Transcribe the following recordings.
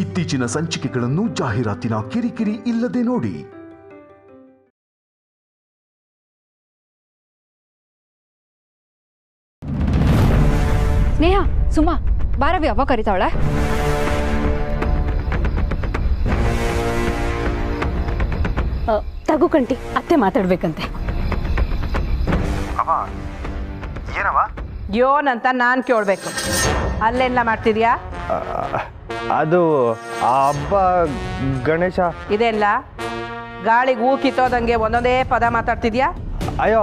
ಇತ್ತೀಚಿನ ಸಂಚಿಕೆಗಳನ್ನು ಜಾಹೀರಾತಿನ ಕಿರಿಕಿರಿ ಇಲ್ಲದೆ ನೋಡಿ. ಸ್ನೇಹ, ಸುಮಾ, ಬಾರವಿ ಅವ್ವ ಕರಿತಾವಳೆ. ತಗು ಕಂಟಿ, ಅತ್ತೆ ಮಾತಾಡ್ಬೇಕಂತೆ. ಏನವ ಯೋನಂತ ನಾನು ಕೇಳಬೇಕು. ಅಲ್ಲೆಲ್ಲ ಮಾಡ್ತಿದ್ಯಾ? ಅದು ಆ ಹಬ್ಬ ಗಣೇಶ ಇದೆಲ್ಲ ಗಾಳಿಗೆ ಹೂ ಕಿತ್ತೋದಂಗೆ ಒಂದೊಂದೇ ಪದ ಮಾತಾಡ್ತಿದ್ಯಾ? ಅಯ್ಯೋ,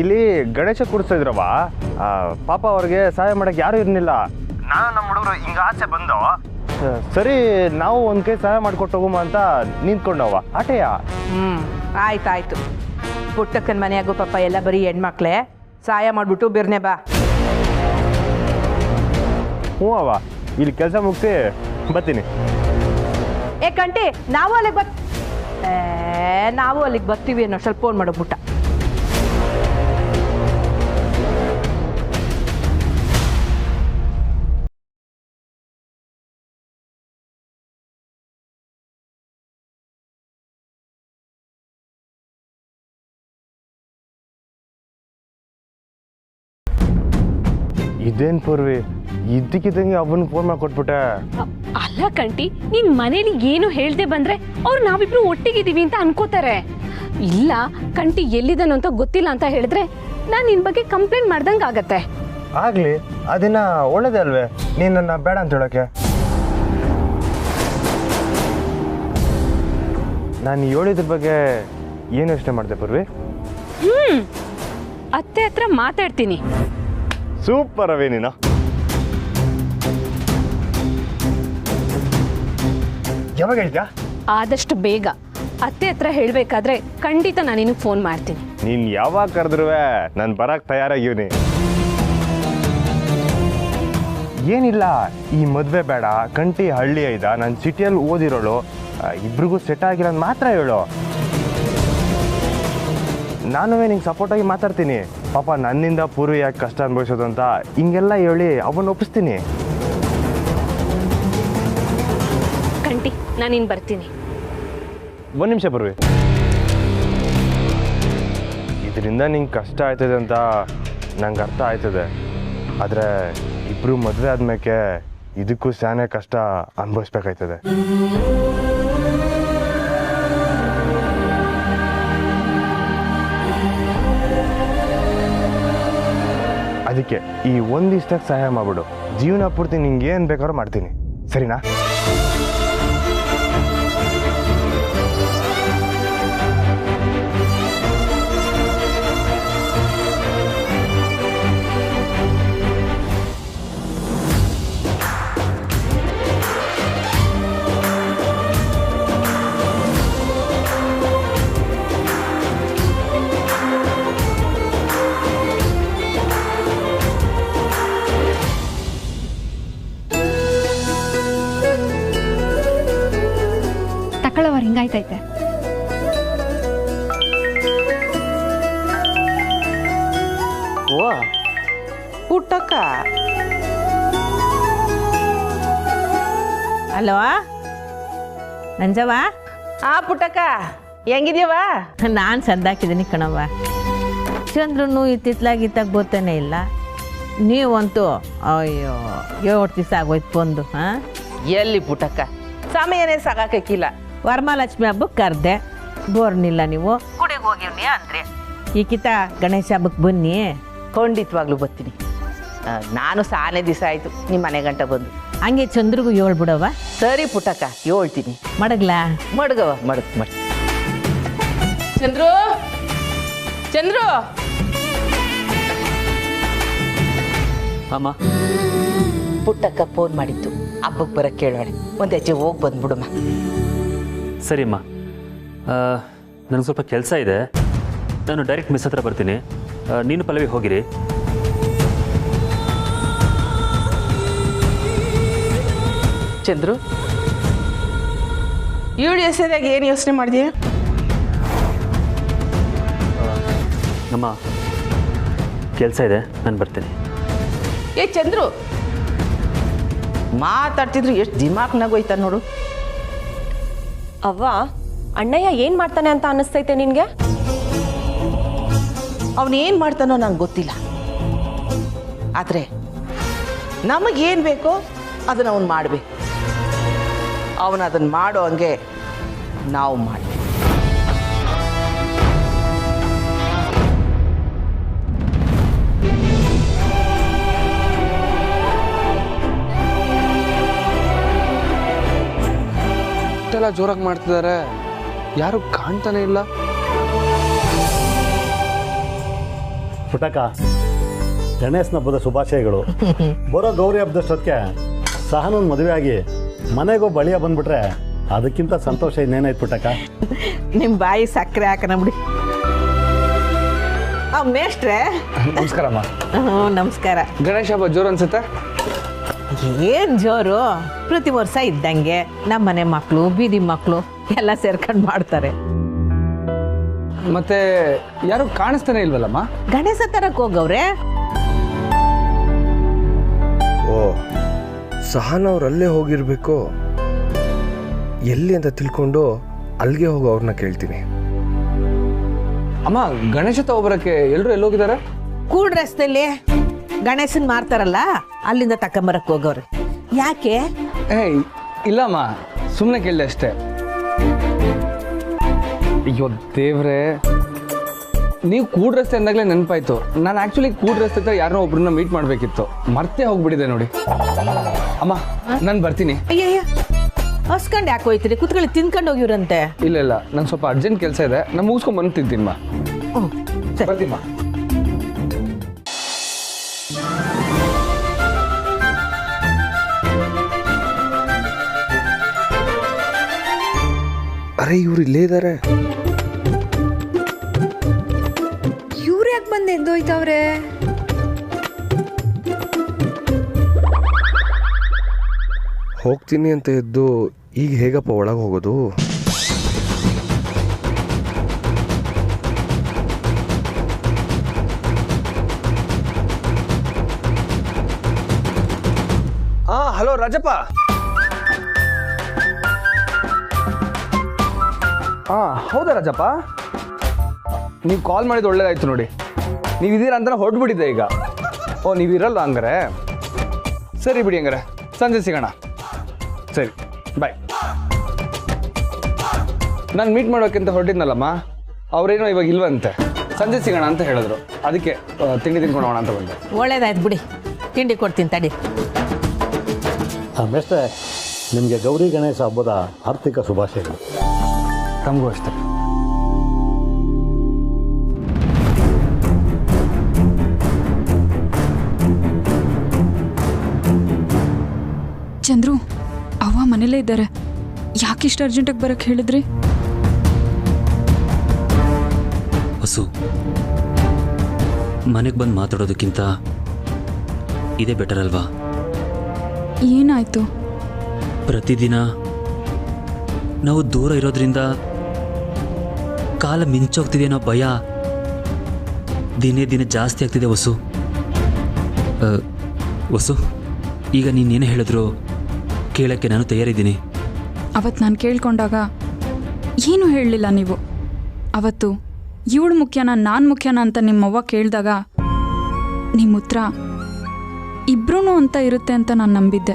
ಇಲ್ಲಿ ಗಣೇಶ ಕೂಡಿಸ್ತಿದ್ರವ. ಪಾಪ ಅವ್ರಿಗೆ ಸಹಾಯ ಮಾಡಕ್ಕೆ ಯಾರು ಇರಲಿಲ್ಲ. ನಾನು ನಮ್ಮ ಹುಡುಗರು ಹಿಂಗ ಆಚೆ ಬಂದು ಸರಿ ನಾವು ಒಂದು ಕೈ ಸಹಾಯ ಮಾಡಿಕೊಟ್ಟು ಹೋಗುಮ ಅಂತ ನಿಂತ್ಕೊಂಡವ ಆಟೆಯ. ಆಯ್ತಾಯ್ತು. ಪುಟ್ಟಕ್ಕನ ಮನೆಯಾಗೂ ಪಾಪ ಎಲ್ಲ ಬರೀ ಹೆಣ್ಮಕ್ಳೇ. ಸಹಾಯ ಮಾಡಿಬಿಟ್ಟು ಬಿರ್ನೆ ಬಾ. ಹ್ಞೂ ಅವ, ಇಲ್ಲಿ ಕೆಲಸ ಮುಗಿಸಿ ಬರ್ತೀನಿ. ಏ ಕಂಟಿ, ನಾವು ಅಲ್ಲಿಗೆ ಬರ್ತೀವಿ ಅನ್ನೋ ಸ್ವಲ್ಪ ಫೋನ್ ಮಾಡೋಗ್ಬಿಟ್ಟ. ಇದೇನು ಪೂರ್ವಿ, ಇದ್ದಕ್ಕಿದ್ದಂಗೆ ಅವನಿಗೆ ಫೋನ್ ಮಾಡಿ ಕೊಟ್ಬಿಟ್ಟೆ. ಅಲ್ಲ ಕಂಟಿ, ನೀನ್ ಮನೇಲಿ ಏನು ಹೇಳ್ದೆ ಬಂದ್ರೆ ಅವ್ರು ನಾವಿಬ್ರು ಒಟ್ಟಿಗಿದ್ದೀವಿ ಅಂತ ಅನ್ಕೋತಾರೆ. ಇಲ್ಲ ಕಂಟಿ ಎಲ್ಲಿದನು ಅಂತ ಗೊತ್ತಿಲ್ಲ ಅಂತ ಹೇಳಿದ್ರೆ ನಾನು ನಿನ್ ಬಗ್ಗೆ ಕಂಪ್ಲೇಂಟ್ ಮಾಡ್ದಂಗೆ ಆಗತ್ತೆ. ಆಗ್ಲಿ, ಅದಿನ ಒಳ್ಳೇದೇ ಅಲ್ವೇ ನೀನ್ ನನ್ನ ಬೇಡ ಅಂತ ಹೇಳಕ್ಕೆ. ನಾನು ಹೇಳಿದ್ರ ಬಗ್ಗೆ ಏನು ಯೋಚನೆ ಮಾಡಿದೆ ಪೂರ್ವಿ? ಅತ್ತೆ ಹತ್ರ ಮಾತಾಡ್ತೀನಿ. ಸೂಪರ್ ಅವೇ ನೀನು. ಯಾವಾಗ ಹೇಳ್ತೀಯಾ? ಆದಷ್ಟು ಬೇಗ. ಅತ್ತೆ ಹತ್ರ ಹೇಳ್ಬೇಕಾದ್ರೆ ಖಂಡಿತ ನಾನು ನಿನಗೆ ಫೋನ್ ಮಾಡ್ತೀನಿ. ನೀನ್ ಯಾವಾಗ ಕರೆದ್ರು ನಾನು ಬರಕ್ ತಯಾರಾಗಿವ್ನಿ. ಏನಿಲ್ಲ, ಈ ಮದುವೆ ಬೇಡ, ಕಂಟಿ ಹಳ್ಳಿ ಐದ, ನಾನು ಸಿಟಿಯಲ್ಲಿ ಓದಿರೋಳು, ಇಬ್ರಿಗೂ ಸೆಟ್ ಆಗಿಲ್ಲ ಅಂತ ಮಾತ್ರ ಹೇಳು. ನಾನು ನಿಂಗೆ ಸಪೋರ್ಟಾಗಿ ಮಾತಾಡ್ತೀನಿ. ಪಾಪ ನನ್ನಿಂದ ಪೂರ್ವಿ ಯಾಕೆ ಕಷ್ಟ ಅನುಭವಿಸೋದು ಅಂತ ಹಿಂಗೆಲ್ಲ ಹೇಳಿ ಅವನ್ನ ಒಪ್ಪಿಸ್ತೀನಿ. ಕಂಟಿ, ನಾನಿನ್ ಬರ್ತೀನಿ. ಒಂದು ನಿಮಿಷ ಪೂರ್ವಿ, ಇದರಿಂದ ನಿಂಗೆ ಕಷ್ಟ ಆಯ್ತದೆ ಅಂತ ನಂಗೆ ಅರ್ಥ ಆಯ್ತದೆ. ಆದರೆ ಇಬ್ಬರು ಮದುವೆ ಆದ್ಮೇಲೆ ಇದಕ್ಕೂ ಸ್ಯಾನೆ ಕಷ್ಟ ಅನುಭವಿಸ್ಬೇಕಾಯ್ತದೆ. ಅದಕ್ಕೆ ಈ ಒಂದಿಷ್ಟಕ್ಕೆ ಸಹಾಯ ಮಾಡ್ಬಿಡು. ಜೀವನ ಪೂರ್ತಿ ನಿಂಗೆ ಏನು ಬೇಕಾದ್ರೂ ಮಾಡ್ತೀನಿ, ಸರಿನಾ? ತಕ್ಕಳವ್ರು ಹಿಂಗಾಯ್ತೈತೆ. ಓ ಪುಟ್ಟಕ್ಕ, ಅಲ್ವಾ ನಂಜವ್ವ? ಪುಟ್ಟಕ್ಕ ಹೆಂಗಿದ್ಯವ? ನಾನು ಸಂದಾಕಿದ್ದೀನಿ ಕಣವ್ವ. ಚಂದ್ರನು ಇತ್ತಿತ್ಲಾಗಿತ್ತಾಗ ಬೋತಾನೆ ಇಲ್ಲ. ನೀವಂತೂ ಅಯ್ಯೋ 7 ದಿವಸ ಆಗೋಯ್ತು ಬಂದು. ಎಲ್ಲಿ ಪುಟ್ಟಕ್ಕ, ಸಮಯನೇ ಸಾಕಾಕಿಲ್ಲ. ವರಮಹಾಲಕ್ಷ್ಮಿ ಹಬ್ಬಕ್ಕೆ ಕರೆದೆ, ಬೋರ್ನಿಲ್ಲ ನೀವು. ಗುಡಿಗೆ ಹೋಗಿವ್ನಿ ಅಂದ್ರೆ ಈಕಿತ ಗಣೇಶ ಹಬ್ಬಕ್ಕೆ ಬನ್ನಿ. ಖಂಡಿತವಾಗ್ಲೂ ಬರ್ತೀನಿ. ನಾನು ಸಾನೇ ದಿವಸ ಆಯಿತು ನಿಮ್ಮ ಮನೆ ಗಂಟ ಬಂದು. ಹಂಗೆ ಚಂದ್ರಿಗೂ ಹೇಳ್ಬಿಡವ. ಸರಿ ಪುಟ್ಟಕ್ಕ, ಹೇಳ್ತೀನಿ. ಮಡಗ್ಲಾ? ಮಡ್ಗವ, ಮಡ್ ಚಂದ್ರು, ಚಂದ್ರು. ಅಮ್ಮ, ಪುಟ್ಟಕ್ಕ ಫೋನ್ ಮಾಡಿತ್ತು, ಹಬ್ಬಕ್ಕೆ ಬರಕ್ಕೆ ಕೇಳೋಳೆ. ಒಂದು ಹೆಜ್ಜೆ ಹೋಗಿ ಬಂದ್ಬಿಡಮ್ಮ. ಸರಿಮ್ಮ, ನನಗೆ ಸ್ವಲ್ಪ ಕೆಲಸ ಇದೆ. ನಾನು ಡೈರೆಕ್ಟ್ ಮಿಸ್ ಹತ್ರ ಬರ್ತೀನಿ. ನೀನು ಪಲ್ಲವಿ ಹೋಗಿರಿ. ಚಂದ್ರು, ಇವಳು ಹೆಸರಾಗ ಏನು ಯೋಚನೆ ಮಾಡಿದೀಯ? ಅಮ್ಮ, ಕೆಲಸ ಇದೆ, ನಾನು ಬರ್ತೀನಿ. ಏ ಚಂದ್ರು, ಮಾತಾಡ್ತಿದ್ರು ಎಷ್ಟು ದಿಮಾಕ್ನಾಗೋಯ್ತ ನೋಡು. ಅವ್ವ, ಅಣ್ಣಯ್ಯ ಏನು ಮಾಡ್ತಾನೆ ಅಂತ ಅನ್ನಿಸ್ತೈತೆ ನಿನಗೆ? ಅವನೇನು ಮಾಡ್ತಾನೋ ನಂಗೆ ಗೊತ್ತಿಲ್ಲ, ಆದರೆ ನಮಗೇನು ಬೇಕೋ ಅದನ್ನು ಅವನು ಮಾಡಬೇಕು. ಅವನು ಅದನ್ನು ಮಾಡೋ ಹಂಗೆ ನಾವು ಮಾಡಬೇಕು. ಇಷ್ಟೆಲ್ಲ ಜೋರಾಗಿ ಮಾಡ್ತಿದ್ದಾರೆ, ಯಾರು ಕಾಣ್ತಾನೆ ಇಲ್ಲ. ಪುಟಕ, ಗಣೇಶನ ಹಬ್ಬದ ಶುಭಾಶಯಗಳು. ಬರೋ ಗೌರಿ ಹಬ್ಬದಷ್ಟೊತ್ತಿಗೆ ಸಹನೊಂದು ಮದುವೆ ಆಗಿ ಮನೆಗೂ ಬಳಿಯ ಬಂದ್ಬಿಟ್ರೆ ಅದಕ್ಕಿಂತ ಸಂತೋಷ ಇನ್ನೇನಾಯ್ತು ಪುಟಕ? ನಿಮ್ಮ ಬಾಯಿ ಸಕ್ಕರೆ ಹಾಕನಬಿಡಿ. ಮೇಷ್ಟ್ರೆ ನಮಸ್ಕಾರಮ್ಮ. ನಮಸ್ಕಾರ. ಗಣೇಶ ಹಬ್ಬ ಜೋರು ಅನ್ಸುತ್ತೆ? ಏನು ಜೋರು, ಪ್ರತಿ ವರ್ಷ ಇದ್ದಂಗೆ ನಮ್ಮ ಮನೆ ಮಕ್ಕಳು, ಬೀದಿ ಮಕ್ಕಳು ಎಲ್ಲ ಸೇರ್ಕೊಂಡು ಮಾಡ್ತಾರೆ. ಮತ್ತೆ ಯಾರು ಕಾಣಿಸ್ತಾನೆ ಇಲ್ವಲ್ಲಮ್ಮ? ಗಣೇಶ ತರಕ್ಕೆ ಹೋಗವ್ರೆ. ಓ, ಸಹನ ಅವ್ರು ಅಲ್ಲೇ ಹೋಗಿರ್ಬೇಕು. ಎಲ್ಲಿ ಅಂತ ತಿಳ್ಕೊಂಡು ಅಲ್ಲಿಗೆ ಹೋಗೋ ಅವ್ರನ್ನ ಕೇಳ್ತೀನಿ. ಅಮ್ಮ, ಗಣೇಶ ತಗೊಬರಕ್ಕೆ ಎಲ್ಲರೂ ಎಲ್ಲೋಗಿದ್ದಾರೆ? ಕೂಡ್ ರಸ್ತೆಯಲ್ಲಿ ಗಣೇಶನ್ ಮಾರ್ತಾರಲ್ಲ, ಅಲ್ಲಿಂದ ತಕೊಂಬರಕ್ಕೆ ಹೋಗವ್ರೆ. ಯಾಕೆ? ಇಲ್ಲಮ್ಮ, ಸುಮ್ಮನೆ ಕೇಳಿದೆ ಅಷ್ಟೇ. ಅಯ್ಯೋ ದೇವ್ರೆ, ನೀವು ಕೂಡ್ ರಸ್ತೆ ಅಂದಾಗಲೇ ನೆನಪಾಯ್ತು. ನಾನು ಆ್ಯಕ್ಚುಲಿ ಕೂಡ್ ರಸ್ತೆ ಹತ್ರ ಯಾರನ್ನೋ ಒಬ್ರನ್ನ ಮೀಟ್ ಮಾಡಬೇಕಿತ್ತು, ಮರ್ತೇ ಹೋಗ್ಬಿಟ್ಟಿದೆ ನೋಡಿ. ಅಮ್ಮ, ನಾನು ಬರ್ತೀನಿ. ಅಯ್ಯಯ್ಯ, ಹಸ್ಕೊಂಡು ಯಾಕೆ ಹೋಯ್ತೀರಿ? ಕುತ್ಕೊಳ್ಳಿ, ತಿನ್ಕೊಂಡು ಹೋಗಿವ್ರಂತೆ. ಇಲ್ಲ, ನಂಗೆ ಸ್ವಲ್ಪ ಅರ್ಜೆಂಟ್ ಕೆಲಸ ಇದೆ, ನಾನು ಮುಗಿಸ್ಕೊಂಡು ಬಂದ್ತಿದ್ದೀನಮ್ಮ. ಸರಿ. ಬರ್ತೀಮ್ಮ. ಅರೆ, ಇವ್ರು ಇಲ್ಲೇ ಇದ್ದಾರೆ. ಇವ್ರು ಯಾಕೆ ಬಂದು ಎದ್ದೋಯ್ತವ್ರೆ? ಹೋಗ್ತೀನಿ ಅಂತ ಎದ್ದು ಈಗ ಹೇಗಪ್ಪ ಒಳಗೆ ಹೋಗೋದು? ಹಲೋ ರಾಜಪ್ಪ. ಹೌದಾ ರಾಜಪ್ಪ, ನೀವು ಕಾಲ್ ಮಾಡಿದ್ದು ಒಳ್ಳೇದಾಯ್ತು ನೋಡಿ. ನೀವಿದ್ದೀರಾ ಅಂತ ಹೊರಟ್ಬಿಟ್ಟಿದ್ದೆ ಈಗ. ಓ, ನೀವಿರಲ್ಲ ಹಂಗಾರೆ? ಸರಿ ಬಿಡಿ, ಹಂಗಾರೆ ಸಂಜೆ ಸಿಗೋಣ. ಸರಿ, ಬಾಯ್. ನಾನು ಮೀಟ್ ಮಾಡೋಕ್ಕಿಂತ ಹೊರಟಿದ್ನಲ್ಲಮ್ಮ, ಅವರೇನೋ ಇವಾಗ ಇಲ್ವಂತೆ. ಸಂಜೆ ಸಿಗೋಣ ಅಂತ ಹೇಳಿದ್ರು, ಅದಕ್ಕೆ ತಿಂಡಿ ತಿನ್ಕೊಂಡು ಹೋಗೋಣ ಅಂತ ಬಂದೆ. ಒಳ್ಳೇದಾಯ್ತು ಬಿಡಿ, ತಿಂಡಿ ಕೊಡ್ತೀನಿ ತಡಿ. ಮೇಷ್ಟ್ರೆ, ನಿಮಗೆ ಗೌರಿ ಗಣೇಶ ಹಬ್ಬದ ಆರ್ಥಿಕ ಶುಭಾಶಯಗಳು. ತಮಗೂ ಅಷ್ಟೇ. ಚಂದ್ರು, ಅವ್ವ ಮನೇಲೇ ಇದ್ದಾರೆ. ಯಾಕೆ ಇಷ್ಟು ಅರ್ಜೆಂಟಾಗಿ ಬರೋಕ್ಕೆ ಹೇಳಿದ್ರಿ? ಹೊಸು, ಮನೆಗೆ ಬಂದು ಮಾತಾಡೋದಕ್ಕಿಂತ ಇದೇ ಬೆಟರ್ ಅಲ್ವಾ? ಏನಾಯ್ತು? ಪ್ರತಿದಿನ ನಾವು ದೂರ ಇರೋದ್ರಿಂದ ಕಾಲ ಮಿಂಚೋಗ್ತಿದೆ ಅನ್ನೋ ಭಯ ದಿನೇ ದಿನೇ ಜಾಸ್ತಿ ಆಗ್ತಿದೆ ವಸು. ವಸು, ಈಗ ನೀನೇನು ಹೇಳಿದ್ರು ಕೇಳೋಕ್ಕೆ ನಾನು ತಯಾರಿದ್ದೀನಿ. ಅವತ್ತು ನಾನು ಕೇಳ್ಕೊಂಡಾಗ ಏನೂ ಹೇಳಲಿಲ್ಲ ನೀವು. ಅವತ್ತು ಇವಳು ಮುಖ್ಯನಾ ನಾನು ಮುಖ್ಯನಾ ಅಂತ ನಿಮ್ಮವ್ವ ಕೇಳಿದಾಗ ನಿಮ್ಮ ಉತ್ತರ ಇಬ್ರೂ ಅಂತ ಇರುತ್ತೆ ಅಂತ ನಾನು ನಂಬಿದ್ದೆ.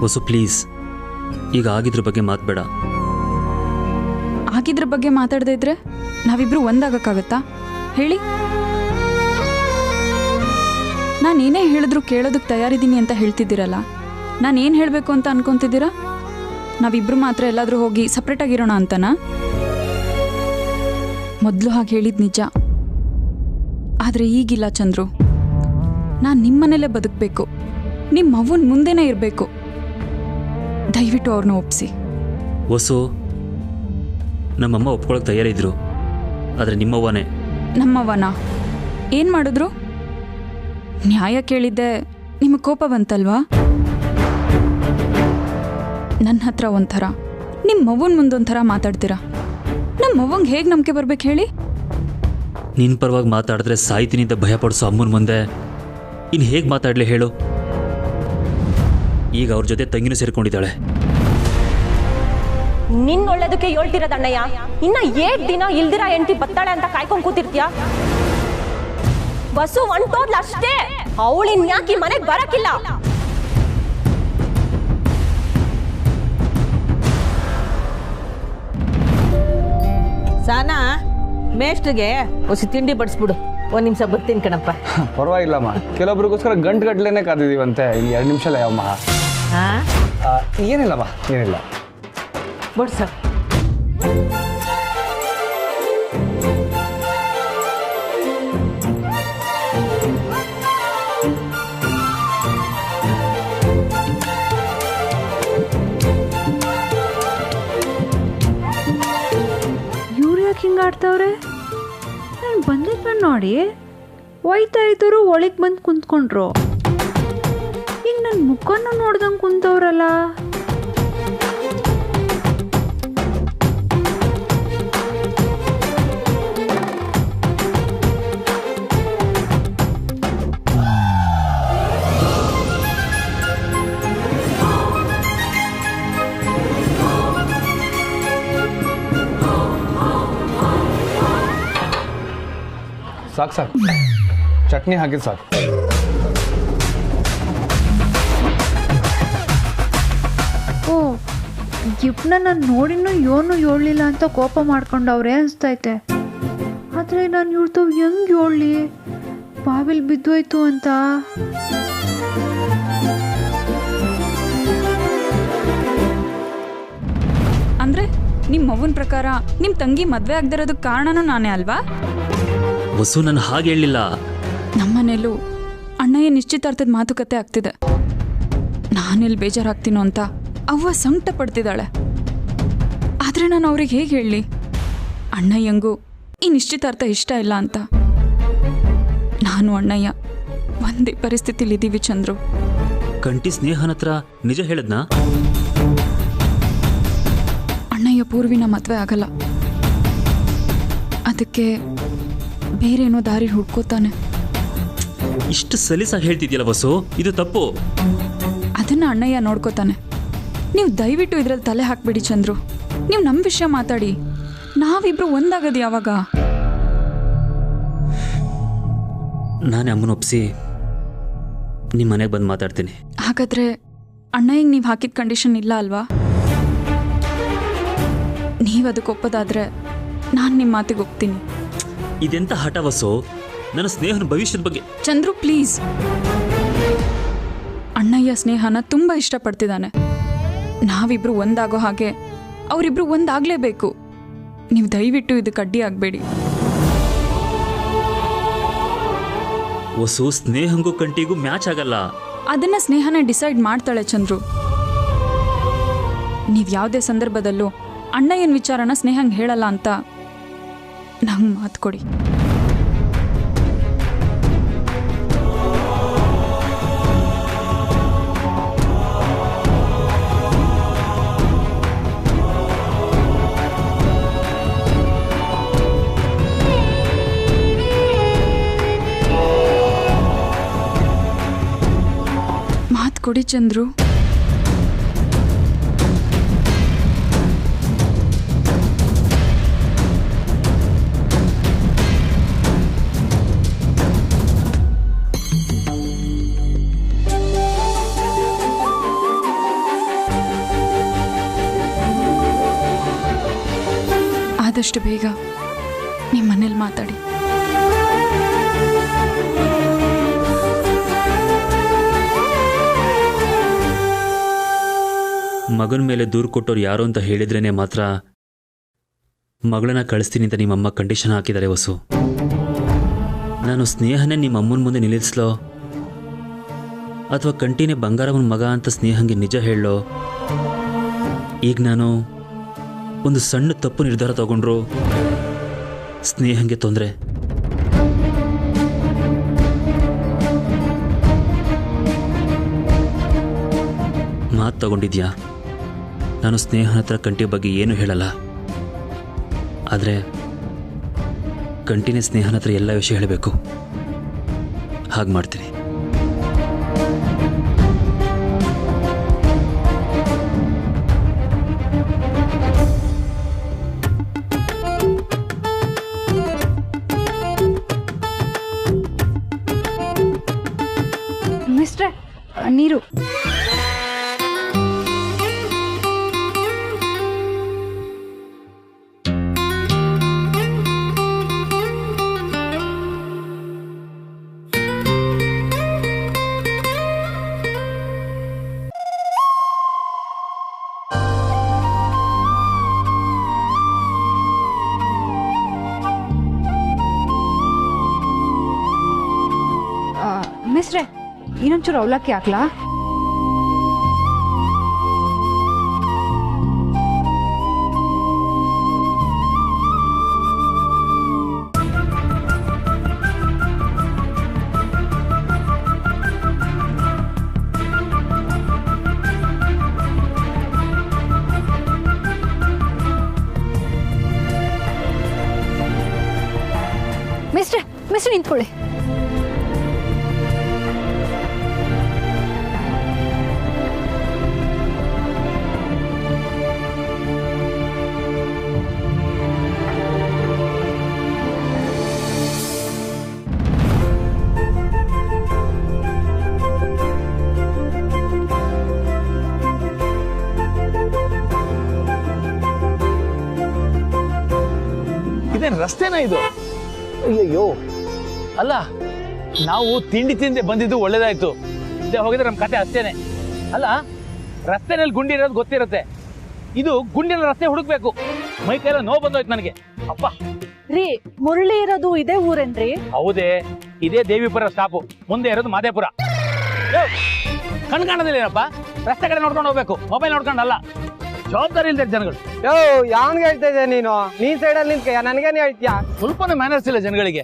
ವಸು ಪ್ಲೀಸ್, ಈಗ ಆಗಿದ್ರ ಬಗ್ಗೆ ಮಾತಬೇಡ. ಆಗಿದ್ರ ಬಗ್ಗೆ ಮಾತಾಡದೇ ಇದ್ರೆ ನಾವಿಬ್ರು ಒಂದಾಗಕ್ಕಾಗತ್ತಾ ಹೇಳಿ? ನಾನೇನೇ ಹೇಳಿದ್ರು ಕೇಳೋದಕ್ಕೆ ತಯಾರಿದ್ದೀನಿ ಅಂತ ಹೇಳ್ತಿದ್ದೀರಲ್ಲ, ನಾನೇನು ಹೇಳಬೇಕು ಅಂತ ಅನ್ಕೊತಿದ್ದೀರಾ? ನಾವಿಬ್ರು ಮಾತ್ರ ಎಲ್ಲಾದರೂ ಹೋಗಿ ಸಪ್ರೇಟಾಗಿರೋಣ ಅಂತನಾ? ಮೊದಲು ಹಾಗೆ ಹೇಳಿದ ನಿಜ, ಆದರೆ ಈಗಿಲ್ಲ ಚಂದ್ರು. ನಾನು ನಿಮ್ಮನೇಲೇ ಬದುಕಬೇಕು, ನಿಮ್ಮ ಅವ್ವನ ಮುಂದೆನೇ ಇರಬೇಕು. ದಯವಿಟ್ಟು ಅವ್ರನ್ನ ಒಪ್ಪಿಸಿ. ವಸು, ನಮ್ಮಮ್ಮ ಒಪ್ಕೊಳಕ್ಕೆ ತಯಾರಿದ್ರು, ಆದರೆ ನಿಮ್ಮವ್ವನೇ. ನಮ್ಮವ್ವನ ಏನು ಮಾಡಿದ್ರು? ನ್ಯಾಯ ಕೇಳಿದ್ದೆ, ನಿಮಗೆ ಕೋಪ ಬಂತಲ್ವಾ? ನನ್ನ ಹತ್ರ ಒಂಥರ, ನಿಮ್ಮ ಅವ್ವನ ಮುಂದೊಂಥರ ಮಾತಾಡ್ತೀರಾ. ನಮ್ಮ ಅವ್ವಂಗೆ ಹೇಗೆ ನಂಬಿಕೆ ಬರ್ಬೇಕು ಹೇಳಿ? ನಿನ್ನ ಪರವಾಗಿ ಮಾತಾಡಿದ್ರೆ ಸಾಯ್ತೀನಿ ಅಂತ ಭಯ ಪಡಿಸೋ ಅಮ್ಮನ ಮುಂದೆ ಇನ್ನು ಹೇಗೆ ಮಾತಾಡಲಿ ಹೇಳು? ಈಗ ಅವ್ರ ಜೊತೆ ತಂಗಿನೂ ಸೇರ್ಕೊಂಡಿದ್ದಾಳೆ. ನಿನ್ ಒಳ್ಳೇದಕ್ಕೆ ಹೇಳ್ತಿರೋದಣ್ಣಯ್ಯ. ಇನ್ನ 8 ದಿನ ಇಲ್ದಿರ ಹೆಂಡತಿ ಬತ್ತಾಳೆ ಅಂತ ಕಾಯ್ಕೊಂಡ್ ಕೂತಿರ್ತೀಯ? ಬಸ್ಸು ಹೊಂಟೋದ್ಲ ಅಷ್ಟೇ, ಅವಳಿನ್ಯಾಕಿ ಮನೆಗ್ ಬರಕಿಲ್ಲ. ಸಾನಾ, ಮೇಷ್ಟ್ರಿಗೆ ಹೊಸ ತಿಂಡಿ ಬಡಿಸ್ಬಿಡು. 1 ನಿಮಿಷ ಬರ್ತೀನಿ ಕಣಪ್ಪ. ಪರವಾಗಿಲ್ಲಮ್ಮ, ಕೆಲವೊಬ್ರಿಗೋಸ್ಕರ ಗಂಟೆಗಟ್ಲೆನೇ ಕಾದಿದೀವಂತೆ. ಇಲ್ಲಿ 2 ನಿಮಿಷ ಅಮ್ಮ. ಏನಿಲ್ಲಮ್ಮ, ಏನಿಲ್ಲ. ಬಡ್ಸ. ಇವ್ರು ಯಾಕೆ ಹಿಂಗೆ ಆಡ್ತಾವ್ರೆ? ನಾನು ಬಂದಿದ್ನ ನೋಡಿ ಒಯ್ತಾ ಇದ್ರು, ಒಳಗೆ ಬಂದು ಕುಂತ್ಕೊಂಡ್ರು. ಈಗ ನನ್ನ ಮುಖನೂ ನೋಡ್ದಂಗೆ ಕುಂತವ್ರಲ್ಲ. ಸಾಕು ಸಾಕು, ಚಟ್ನಿ ಹಾಕಿದ್ದು ಸಾಕು. ಓ, ಗಿಫ್ಟ್ನ ನಾನು ನೋಡಿನೂ ಏನು ಹೇಳಲಿಲ್ಲ ಅಂತ ಕೋಪ ಮಾಡ್ಕೊಂಡವ್ರೆ ಅನಿಸ್ತೈತೆ. ಆದರೆ ನಾನು ಇವ್ರದ್ದು ಹೆಂಗೆ ಹೇಳಲಿ, ಬಾವಿಲ್ ಬಿದ್ದೋಯ್ತು ಅಂತ. ಅಂದರೆ ನಿಮ್ಮ ಅವ್ವನ ಪ್ರಕಾರ ನಿಮ್ಮ ತಂಗಿ ಮದುವೆ ಆಗದಿರೋದಕ್ಕೆ ಕಾರಣನೂ ನಾನೇ ಅಲ್ವಾ? ವಸು, ನಾನು ಹಾಗೆ ಹೇಳಲಿಲ್ಲ. ನಮ್ಮನೇಲೂ ಅಣ್ಣಯ್ಯ ನಿಶ್ಚಿತಾರ್ಥದ ಮಾತುಕತೆ ಆಗ್ತಿದೆ. ನಾನೆಲ್ಲಿ ಬೇಜಾರಾಗ್ತೀನೋ ಅಂತ ಅವ್ವ ಸಂಕಟ ಪಡ್ತಿದ್ದಾಳೆ. ಆದರೆ ನಾನು ಅವ್ರಿಗೆ ಹೇಗೆ ಹೇಳಲಿ, ಅಣ್ಣಯ್ಯಂಗೂ ಈ ನಿಶ್ಚಿತಾರ್ಥ ಇಷ್ಟ ಇಲ್ಲ ಅಂತ. ನಾನು ಅಣ್ಣಯ್ಯ ಒಂದೇ ಪರಿಸ್ಥಿತಿಲಿದ್ದೀವಿ ಚಂದ್ರು. ಕಂಟಿ ಸ್ನೇಹನ ಹತ್ರ ನಿಜ ಹೇಳದ್ನಾ? ಅಣ್ಣಯ್ಯ ಪೂರ್ವಿನ ಮದುವೆ ಆಗಲ್ಲ, ಅದಕ್ಕೆ ಬೇರೇನೋ ದಾರಿ ಹುಡ್ಕೋತಾನೆ. ಇಷ್ಟು ಸಲೀಸಾಗಿ ಹೇಳ್ತಿದ್ಯಲ್ಲ ವಸು, ಇದು ತಪ್ಪು. ಅದನ್ನ ಅಣ್ಣಯ್ಯ ನೋಡ್ಕೋತಾನೆ. ನೀವು ದಯವಿಟ್ಟು ಇದ್ರಲ್ಲಿ ತಲೆ ಹಾಕ್ಬಿಡಿ ಚಂದ್ರು. ನೀವು ನಮ್ಮ ವಿಷಯ ಮಾತಾಡಿ, ನಾವಿಬ್ರು ಒಂದಾಗದು ಯಾವಾಗ? ನಾನೇ ಅಮ್ಮನ ಒಪ್ಪಿಸಿ ನಿಮ್ಮ ಮನೆಗೆ ಬಂದು ಮಾತಾಡ್ತೀನಿ. ಹಾಗಾದ್ರೆ ಅಣ್ಣಯ್ಯಂಗೆ ನೀವು ಹಾಕಿದ ಕಂಡೀಷನ್ ಇಲ್ಲ ಅಲ್ವಾ? ನೀವು ಅದಕ್ಕೆ ಒಪ್ಪೋದಾದ್ರೆ ನಾನು ನಿಮ್ಮ ಮಾತಿಗೆ ಒಪ್ತೀನಿ. ಇದೆಂತ ಹಠ ವಸು? ನನ್ನ ಸ್ನೇಹನ ಭವಿಷ್ಯದ ಬಗ್ಗೆ. ಚಂದ್ರು ಪ್ಲೀಸ್, ಅಣ್ಣಯ್ಯ ಸ್ನೇಹನ ತುಂಬ ಇಷ್ಟಪಡ್ತಿದ್ದಾನೆ. ನಾವಿಬ್ರು ಒಂದಾಗೋ ಹಾಗೆ ಅವರಿಬ್ರು ಒಂದಾಗಲೇಬೇಕು. ನೀವು ದಯವಿಟ್ಟು ಇದಕ್ಕೆ ಅಡ್ಡಿ ಆಗಬೇಡಿ. ವಸು, ಸ್ನೇಹಂಗೂ ಕಂಟಿಗೂ ಮ್ಯಾಚ್ ಆಗಲ್ಲ. ಅದನ್ನ ಸ್ನೇಹನೇ ಡಿಸೈಡ್ ಮಾಡ್ತಾಳೆ ಚಂದ್ರು. ನೀವು ಯಾವುದೇ ಸಂದರ್ಭದಲ್ಲೂ ಅಣ್ಣಯ್ಯನ ವಿಚಾರನ ಸ್ನೇಹಂಗೆ ಹೇಳಲ್ಲ ಅಂತ ನಂಗೆ ಮಾತು ಕೊಡಿ. ಮಾತು ಕೊಡಿ ಚಂದ್ರು. ಆದಷ್ಟು ಬೇಗ ನಿಮ್ಮ ಮನೇಲಿ ಮಾತಾಡಿ. ಮಗನ ಮೇಲೆ ದೂರು ಕೊಟ್ಟವ್ರು ಯಾರು ಅಂತ ಹೇಳಿದ್ರೇನೆ ಮಾತ್ರ ಮಗಳನ್ನ ಕಳಿಸ್ತೀನಿ ಅಂತ ನಿಮ್ಮಮ್ಮ ಕಂಡೀಷನ್ ಹಾಕಿದ್ದಾರೆ ವಸು. ನಾನು ಸ್ನೇಹನೇ ನಿಮ್ಮ ಅಮ್ಮನ ಮುಂದೆ ನಿಲ್ಲಿಸ್ಲೋ ಅಥವಾ ಕಂಟಿನೇ ಬಂಗಾರವನ ಮಗ ಅಂತ ಸ್ನೇಹಂಗೆ ನಿಜ ಹೇಳೋ? ಈಗ ನಾನು ಒಂದು ಸಣ್ಣ ತಪ್ಪು ನಿರ್ಧಾರ ತಗೊಂಡ್ರು ಸ್ನೇಹಂಗೆ ತೊಂದರೆ. ಮಾತು ತಗೊಂಡಿದ್ಯಾ? ನಾನು ಸ್ನೇಹನ ಹತ್ರ ಕಂಟಿ ಬಗ್ಗೆ ಏನು ಹೇಳಲ್ಲ, ಆದರೆ ಕಂಟಿನೇ ಸ್ನೇಹನ ಹತ್ರ ಎಲ್ಲ ವಿಷಯ ಹೇಳಬೇಕು. ಹಾಗೆ ಮಾಡ್ತೀನಿ. ಇನ್ನೊಂಚೂರು ಅವಲಕ್ಕಿ ಹಾಕ್ಲಾ? ಮಿಸ್ಟರ್ ನಿಂತ್ಕೊಳ್ಳಿ. ಇದೇನು ರಸ್ತೆನಾ ಇದು? ಅಯ್ಯಯ್ಯೋ, ಅಲ್ಲ, ನಾವು ತಿಂಡಿ ತಿಂದೆ ಬಂದಿದ್ದು ಒಳ್ಳೇದಾಯ್ತು. ಇದೇ ಹೋಗಿದ್ರೆ ನಮ್ಮ ಕತೆ ಅಷ್ಟೇನೆ. ಅಲ್ಲ, ರಸ್ತೆನಲ್ಲಿ ಗುಂಡಿ ಇರೋದು ಗೊತ್ತಿರುತ್ತೆ, ಇದು ಗುಂಡಿನ ರಸ್ತೆ ಹುಡುಕ್ಬೇಕು. ಮೈ ಕೈಲ ನೋವು ಬಂದೋಯ್ತು ನನಗೆ. ಅಪ್ಪ ರೀ, ಮುರಳಿ ಇರೋದು ಇದೇ ಊರೇನ್ರಿ? ಹೌದೇ, ಇದೇ ದೇವಿಪುರ ಸ್ಟಾಪು, ಮುಂದೆ ಇರೋದು ಮಾದೇಪುರ. ಕಣ್ ಕಾಣೋದಿಲ್ಲೇನಪ್ಪ? ರಸ್ತೆ ಕಡೆ ನೋಡ್ಕೊಂಡು ಹೋಗ್ಬೇಕು, ಮೊಬೈಲ್ ನೋಡ್ಕೊಂಡಲ್ಲ. ಜವಾಬ್ದಾರಿ ಇಲ್ದೇ ಜನಗಳು. ಯಾವನ್ಗೆ ಹೇಳ್ತಾ ಇದ್ದೆ ನೀನು? ನೀ ಸೈಡಲ್ಲಿ ನಿಂತ್ಕಯ್ಯ, ನನಗೇನು ಹೇಳ್ತೀಯಾ? ಸ್ವಲ್ಪನೇ ಮ್ಯಾನರ್ಸ್ ಇಲ್ಲ ಜನಗಳಿಗೆ.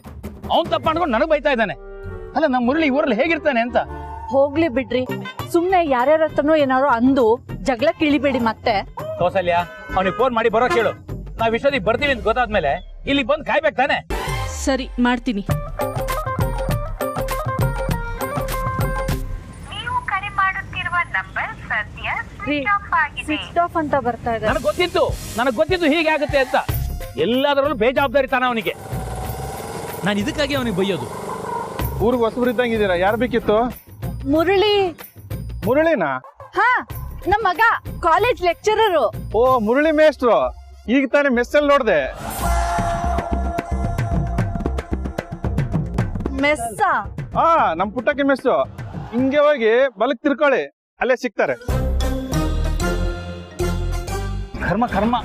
ಅವ್ನು ತಪ್ಪ ಅನ್ಕೊಂಡು ನನಗೆ ಬೈತಾ ಇದ್ದಾನೆ. ಅಲ್ಲ, ನಮ್ಮ ಮುರಳಿ ಊರಲ್ಲಿ ಹೇಗಿರ್ತಾನೆ ಅಂತ. ಹೋಗ್ಲಿ ಬಿಡ್ರಿ, ಸುಮ್ನೆ ಯಾರ್ಯಾರ ಹತ್ರನೋ ಏನಾರು ಅಂದು ಜಗಳ ಕಿಳಿಬೇಡಿ ಮತ್ತೆ. ಕೌಸಲ್ಯ, ಅವನಿಗೆ ಫೋನ್ ಮಾಡಿ ಬರೋ ಕೇಳು. ನಾವ್ ವಿಶ್ವದಿಗೆ ಬರ್ತೀವಿ ಅಂತ ಗೊತ್ತಾದ್ಮೇಲೆ ಇಲ್ಲಿ ಬಂದು ಕಾಯ್ಬೇಕು ತಾನೆ? ಸರಿ, ಮಾಡ್ತೀನಿ. ಸ್ವಿಚ್ ಆಫ್ ಅಂತ ಬರ್ತಾ ಇದೆ. ನನಗೆ ಗೊತ್ತಿತ್ತು ಹೀಗೆ ಆಗುತ್ತೆ ಅಂತ. ಎಲ್ಲದರಲ್ಲೂ ಬೇಜವಾಬ್ದಾರಿ ತಾನ ಅವನಿಗೆ. ನಾನು ಇದಕ್ಕಾಗಿ ಅವನಿಗೆ ಬೈಯೋದು. ಊರಿಗೆ ಹೊಸಬರಿದ್ದಂಗಿದ್ದೀರಾ? ಯಾರು ಬೇಕಿತ್ತು? ಮುರಳಿ. ಮುರಳಿನಾ? ಹಾ, ನಮ್ಮ ಮಗ ಕಾಲೇಜ್ ಲೆಕ್ಚರರು. ಓ, ಮುರಳಿ ಮೇಷ್ಟ್ರು. ಈಗ ತಾನೇ ಮೆಸ್ಸಲ್ಲಿ ನೋಡ್ದೆ. ಮೆಸ್ಸ? ಹಾ, ನಮ್ ಪುಟ್ಟಕ್ಕೆ ಮೆಸ್ಸು. ಹಿಂಗೆ ಹೋಗಿ ಬಲಕ್ ತಿರ್ಕೊಳ್ಳಿ, ಅಲ್ಲೇ ಸಿಗ್ತಾರೆ. ಕರ್ಮ ಕರ್ಮ,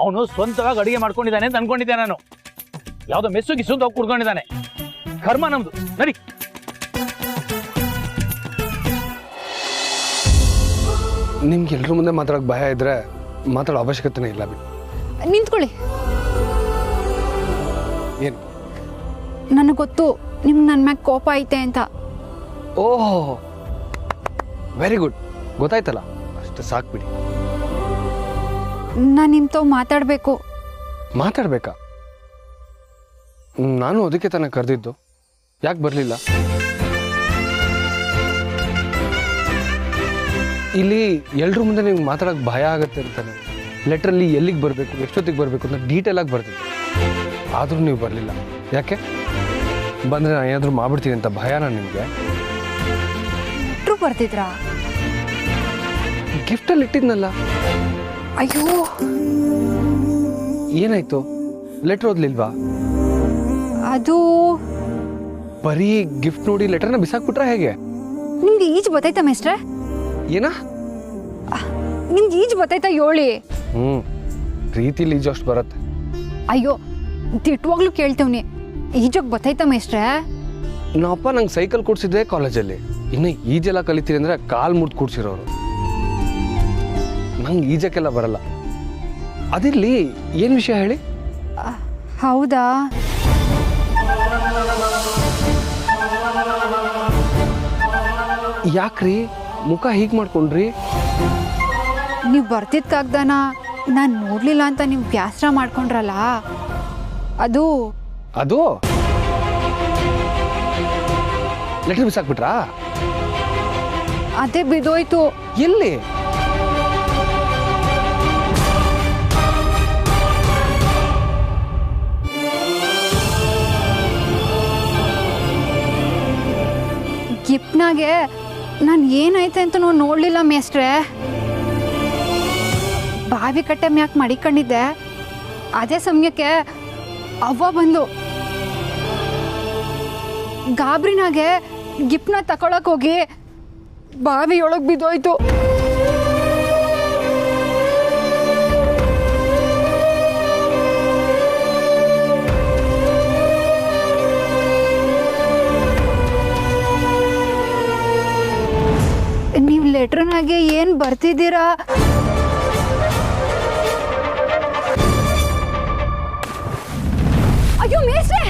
ಅವನು ಸ್ವಂತವಾಗಿ ಅಡಿಗೆ ಮಾಡ್ಕೊಂಡಿದ್ದಾನೆ ಅಂತ ಅನ್ಕೊಂಡಿದ್ದೆ ನಾನು. ಯಾವ್ದೋ ಮೆಸ್ಸು ಗಿಸ್ಸು ಹೋಗಿ ಕುಡ್ಕೊಂಡಿದ್ದಾನೆ. ಕರ್ಮ ನಮ್ದು. ನಡಿ. ನಿಮ್ಗೆ ಎಲ್ರ ಮುಂದೆ ಮಾತಾಡೋಕೆ ಭಯ ಇದ್ರೆ ಮಾತಾಡೋ ಅವಶ್ಯಕತೆನೇ ಇಲ್ಲ. ನಿಂತ್ಕೊಳ್ಳಿ. ಏನು? ನನಗೆ ಗೊತ್ತು ನಿಮ್ಗೆ ನನ್ನ ಮ್ಯಾಗ ಕೋಪ ಐತೆ ಅಂತ. ಓಹ್, ವೆರಿ ಗುಡ್. ಗೊತ್ತಾಯ್ತಲ್ಲ, ಅಷ್ಟು ಸಾಕ್ಬಿಡಿ. ನಾನು ನಿಮ್ತವ್ ಮಾತಾಡಬೇಕು. ಮಾತಾಡ್ಬೇಕಾ? ನಾನು ಅದಕ್ಕೆ ತಾನೇ ಕರೆದಿದ್ದು. ಯಾಕೆ ಬರಲಿಲ್ಲ? ಇಲ್ಲಿ ಎಲ್ರ ಮುಂದೆ ನಿಮ್ಗೆ ಮಾತಾಡೋಕೆ ಭಯ ಆಗುತ್ತೆ ಅಂತಾನೆ ಲೆಟ್ರಲ್ಲಿ ಎಲ್ಲಿಗೆ ಬರಬೇಕು, ಎಷ್ಟೊತ್ತಿಗೆ ಬರಬೇಕು ಅಂತ ಡೀಟೇಲ್ ಆಗಿ ಬರ್ತಿದ್ದೆ. ಆದರೂ ನೀವು ಬರಲಿಲ್ಲ. ಯಾಕೆ? ಬಂದರೆ ನಾನು ಏನಾದರೂ ಮಾಡ್ಬಿಡ್ತೀನಿ ಅಂತ ಭಯನಾ ನಿಮಗೆ? ಬರ್ತಿದ್ರಾ? ಗಿಫ್ಟಲ್ಲಿ ಇಟ್ಟಿದ್ನಲ್ಲ. ಅಯ್ಯೋ, ಏನಾಯ್ತು? ಲೆಟ್ರ್ ಓದ್ಲಿಲ್ವಾ? ಅದು ಬರೀ ಗಿಫ್ಟ್ ನೋಡಿ ಲೆಟರ್ನ ಬಿಸಾಕ್ಬಿಟ್ರೆ ಹೇಗೆ? ನಿಮ್ಗೆ ಈಜು ಗೊತ್ತಾಯ್ತಾ ಮೇಸ್ಟ್ರೆ? ಏನಾ? ನಿಮ್ಗೆ ಈಜು ಗೊತ್ತಾಯ್ತಾ ಯೋಳಿ? ಪ್ರೀತಿಲಿ ಈಜು ಅಷ್ಟು ಬರುತ್ತೆ. ಅಯ್ಯೋ, ತಿಟ್ಟುವಾಗ್ಲೂ ಕೇಳ್ತೇವ್ನಿ, ಈಜೋಕ್ ಗೊತ್ತಾಯ್ತಾ ಮೇಸ್ಟ್ರೆ? ನಮ್ಮಪ್ಪ ನಂಗೆ ಸೈಕಲ್ ಕೊಡ್ಸಿದ್ದೆ ಕಾಲೇಜಲ್ಲಿ. ಇನ್ನು ಈಜೆಲ್ಲ ಕಲಿತೀರಿ ಅಂದರೆ ಕಾಲು ಮುಟ್ಟು ಕೂಡ್ಸಿರೋರು. ನಂಗೆ ಈಜಕ್ಕೆಲ್ಲ ಬರಲ್ಲ. ಅದಿರ್ಲಿ, ಏನು ವಿಷಯ ಹೇಳಿ? ಹೌದಾ? ಯಾಕ್ರಿ ಮುಖ ಹೀಗೆ ಮಾಡ್ಕೊಂಡ್ರಿ? ನೀವು ಬರ್ತಿದ್ದ ಕಾಗ್ದಾನ ನಾನು ನೋಡ್ಲಿಲ್ಲ ಅಂತ ನೀವು ಬ್ಯಾಸರ ಮಾಡ್ಕೊಂಡ್ರಲ್ಲ, ಅದು ಅದು ಲೆಟರ್ ಬಿಸಾಕ್ಬಿಟ್ರಾ? ಅದೇ ಬಿದ್ದೋಯ್ತು. ಎಲ್ಲಿ? ಗಿಫ್ಟ್ನಾಗೆ ನಾನು ಏನಾಯ್ತೆ ಅಂತ ನೋಡಲಿಲ್ಲ ಮೇಸ್ಟ್ರೆ. ಬಾವಿ ಕಟ್ಟೆ ಮ್ಯಾಕ್ ಮಡಿಕೊಂಡಿದ್ದೆ. ಅದೇ ಸಮಯಕ್ಕೆ ಅವ್ವ ಬಂದು ಗಾಬ್ರಿನಾಗೆ ಗಿಫ್ಟ್ನ ತಗೊಳಕ್ ಹೋಗಿ ಬಾವಿಯೊಳಗೆ ಬಿದ್ದೋಯ್ತು. ಬರ್ತಿದ್ದೀರಾ? ಅಯ್ಯೋ ಮೇಷ್ಟ್ರೆ